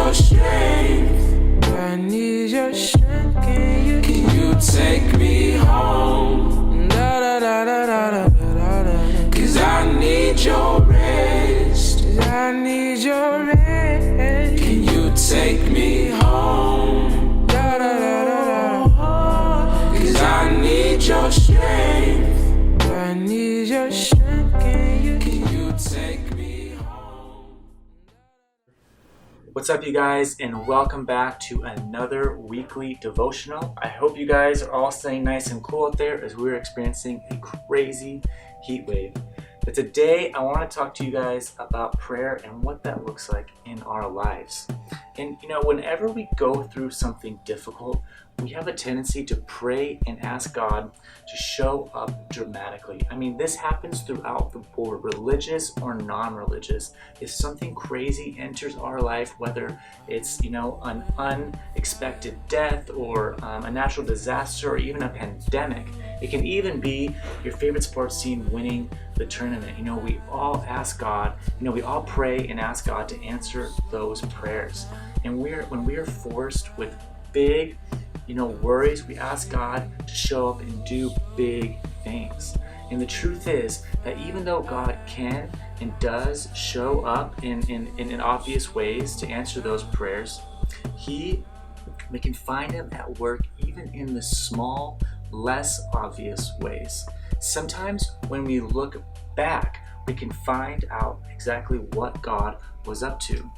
your strength. I need your strength. Can you take me home? Da da da da da da da da. 'Cause I need your rest. I need your rest. Can you take me home? Da da da da da. 'Cause I need your strength. I need your strength. Can you take me home? What's up, you guys, and welcome back to another weekly devotional. I hope you guys are all staying nice and cool out there as we're experiencing a crazy heat wave. But today I want to talk to you guys about prayer and what that looks like in our lives. And whenever we go through something difficult, we have a tendency to pray and ask God to show up dramatically. I mean, this happens throughout the board, religious or non-religious. If something crazy enters our life, whether it's an unexpected death or a natural disaster or even a pandemic, it can even be your favorite sports team winning the tournament. We all ask God, we all pray and ask God to answer those prayers. And when we are forced with big worries, we ask God to show up and do big things. And the truth is that even though God can and does show up in obvious ways to answer those prayers, we can find Him at work even in the small, less obvious ways. Sometimes when we look back, we can find out exactly what God was up to.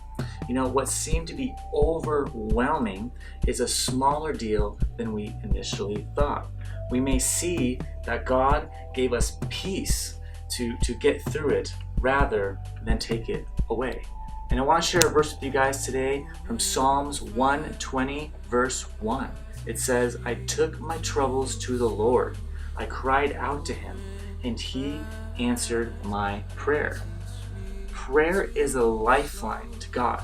What seemed to be overwhelming is a smaller deal than we initially thought. We may see that God gave us peace to get through it rather than take it away. And I want to share a verse with you guys today from Psalms 120, verse 1. It says, "I took my troubles to the Lord. I cried out to Him, and He answered my prayer." Prayer is a lifeline to God,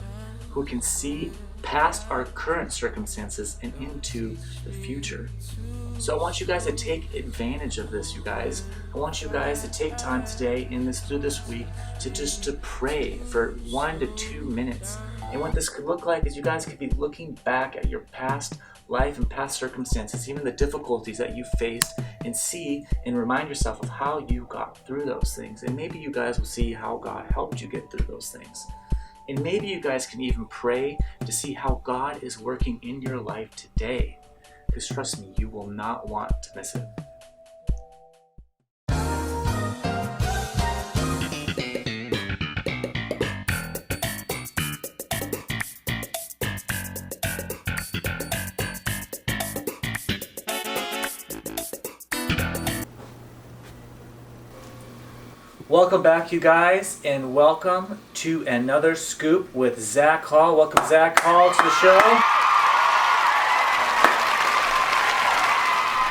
who can see past our current circumstances and into the future. So I want you guys to take advantage of this, you guys. I want you guys to take time today through this week to pray for 1 to 2 minutes. And what this could look like is you guys could be looking back at your past life and past circumstances, even the difficulties that you faced, and see and remind yourself of how you got through those things. And maybe you guys will see how God helped you get through those things. And maybe you guys can even pray to see how God is working in your life today. Because trust me, you will not want to miss it. Welcome back, you guys, and welcome to another scoop with Zach Hall. Welcome, Zach Hall, to the show.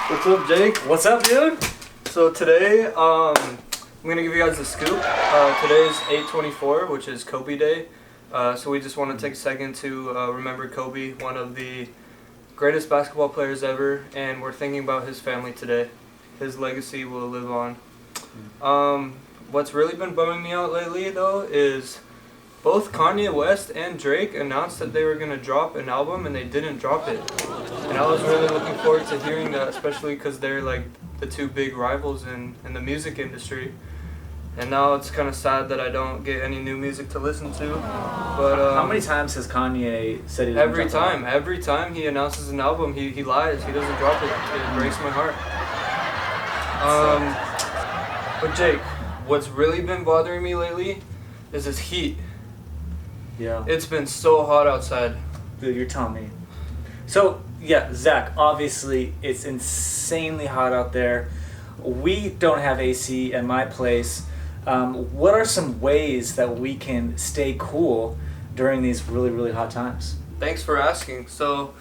What's up, Jake? What's up, dude? So today, I'm gonna give you guys a scoop. Today is 8/24, which is Kobe Day. So we just want to take a second to remember Kobe, one of the greatest basketball players ever, and we're thinking about his family today. His legacy will live on. What's really been bumming me out lately, though, is both Kanye West and Drake announced that they were going to drop an album, and they didn't drop it. And I was really looking forward to hearing that, especially because they're like the two big rivals in the music industry. And now it's kind of sad that I don't get any new music to listen to. But how many times has Kanye said he's every time he announces an album, he lies. He doesn't drop it. It breaks my heart. But Jake, what's really been bothering me lately is this heat. Yeah. It's been so hot outside. Dude, you're telling me. So, yeah, Zach, obviously it's insanely hot out there. We don't have AC at my place. What are some ways that we can stay cool during these really, really hot times? Thanks for asking. So,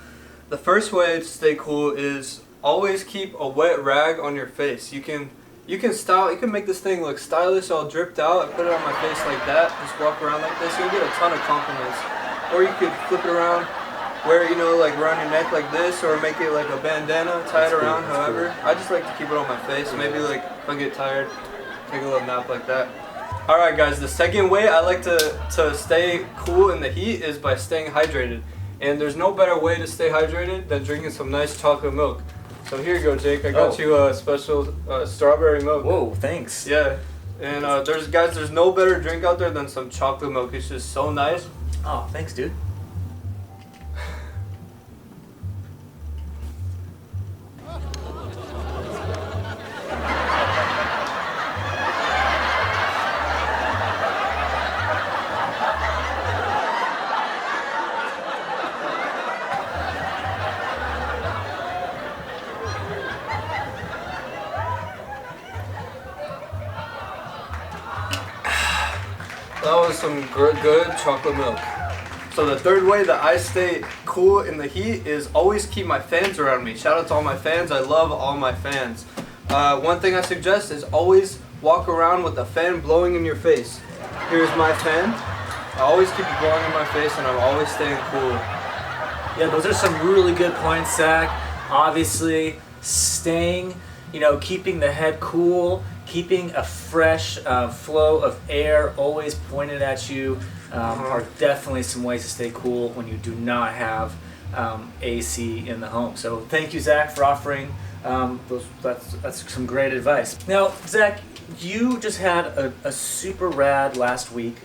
the first way to stay cool is always keep a wet rag on your face. You can make this thing look stylish, all dripped out, and put it on my face like that. Just walk around like this, you'll get a ton of compliments. Or you could flip it around, wear it, like around your neck like this, or make it like a bandana, tie it around, however. I just like to keep it on my face. Maybe like if I get tired, take a little nap like that. All right, guys. The second way I like to stay cool in the heat is by staying hydrated. And there's no better way to stay hydrated than drinking some nice chocolate milk. So here you go, Jake. I got you a special strawberry milk. Whoa, thanks. Yeah. And there's no better drink out there than some chocolate milk. It's just so nice. Oh, thanks, dude. That was some good chocolate milk. So the third way that I stay cool in the heat is always keep my fans around me. Shout out to all my fans. I love all my fans. One thing I suggest is always walk around with a fan blowing in your face. Here's my fan. I always keep it blowing in my face and I'm always staying cool. Yeah, those are some really good points, Zach. Obviously, staying, keeping the head cool, keeping a fresh flow of air always pointed at you are definitely some ways to stay cool when you do not have AC in the home. So thank you, Zach, for offering that's some great advice. Now, Zach, you just had a super rad last week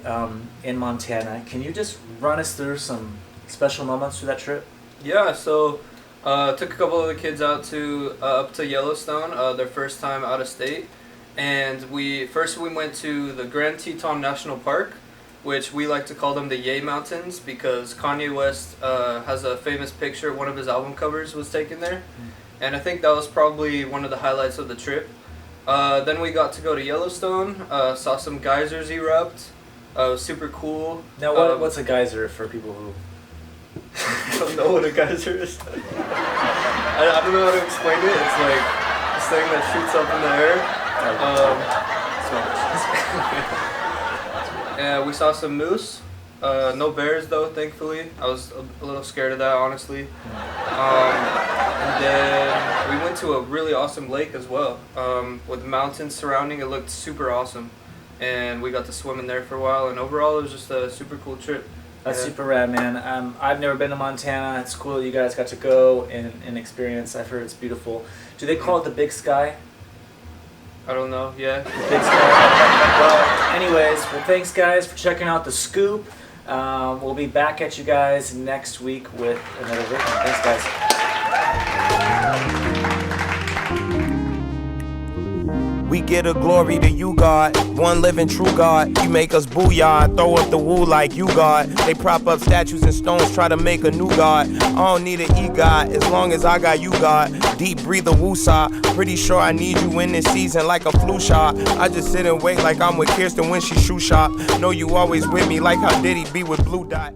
in Montana. Can you just run us through some special moments through that trip? Yeah, so took a couple of the kids out to up to Yellowstone, their first time out of state. And we went to the Grand Teton National Park, which we like to call them the Yay Mountains because Kanye West has a famous picture. One of his album covers was taken there, and I think that was probably one of the highlights of the trip. Then we got to go to Yellowstone, saw some geysers erupt. It was super cool. Now, what's a geyser for people who don't know what a geyser is? I don't know how to explain it. It's like this thing that shoots up in the air. Yeah, we saw some moose. No bears though, thankfully. I was a little scared of that, honestly. And then we went to a really awesome lake as well, with mountains surrounding. It looked super awesome, and we got to swim in there for a while. And overall, it was just a super cool trip. That's super rad, man. I've never been to Montana. It's cool that you guys got to go and experience. I've heard it's beautiful. Do they call it the Big Sky? I don't know. Yeah. The Big Sky. Well, anyways, thanks guys for checking out the scoop. We'll be back at you guys next week with another video. Thanks, guys. We give the glory to you, God, one living true God. You make us booyah, throw up the woo like you, God. They prop up statues and stones, try to make a new God. I don't need an e-God, as long as I got you, God. Deep breather woosah, pretty sure I need you in this season like a flu shot. I just sit and wait like I'm with Kirsten when she shoe shop. Know you always with me like how Diddy be with Blue Dot.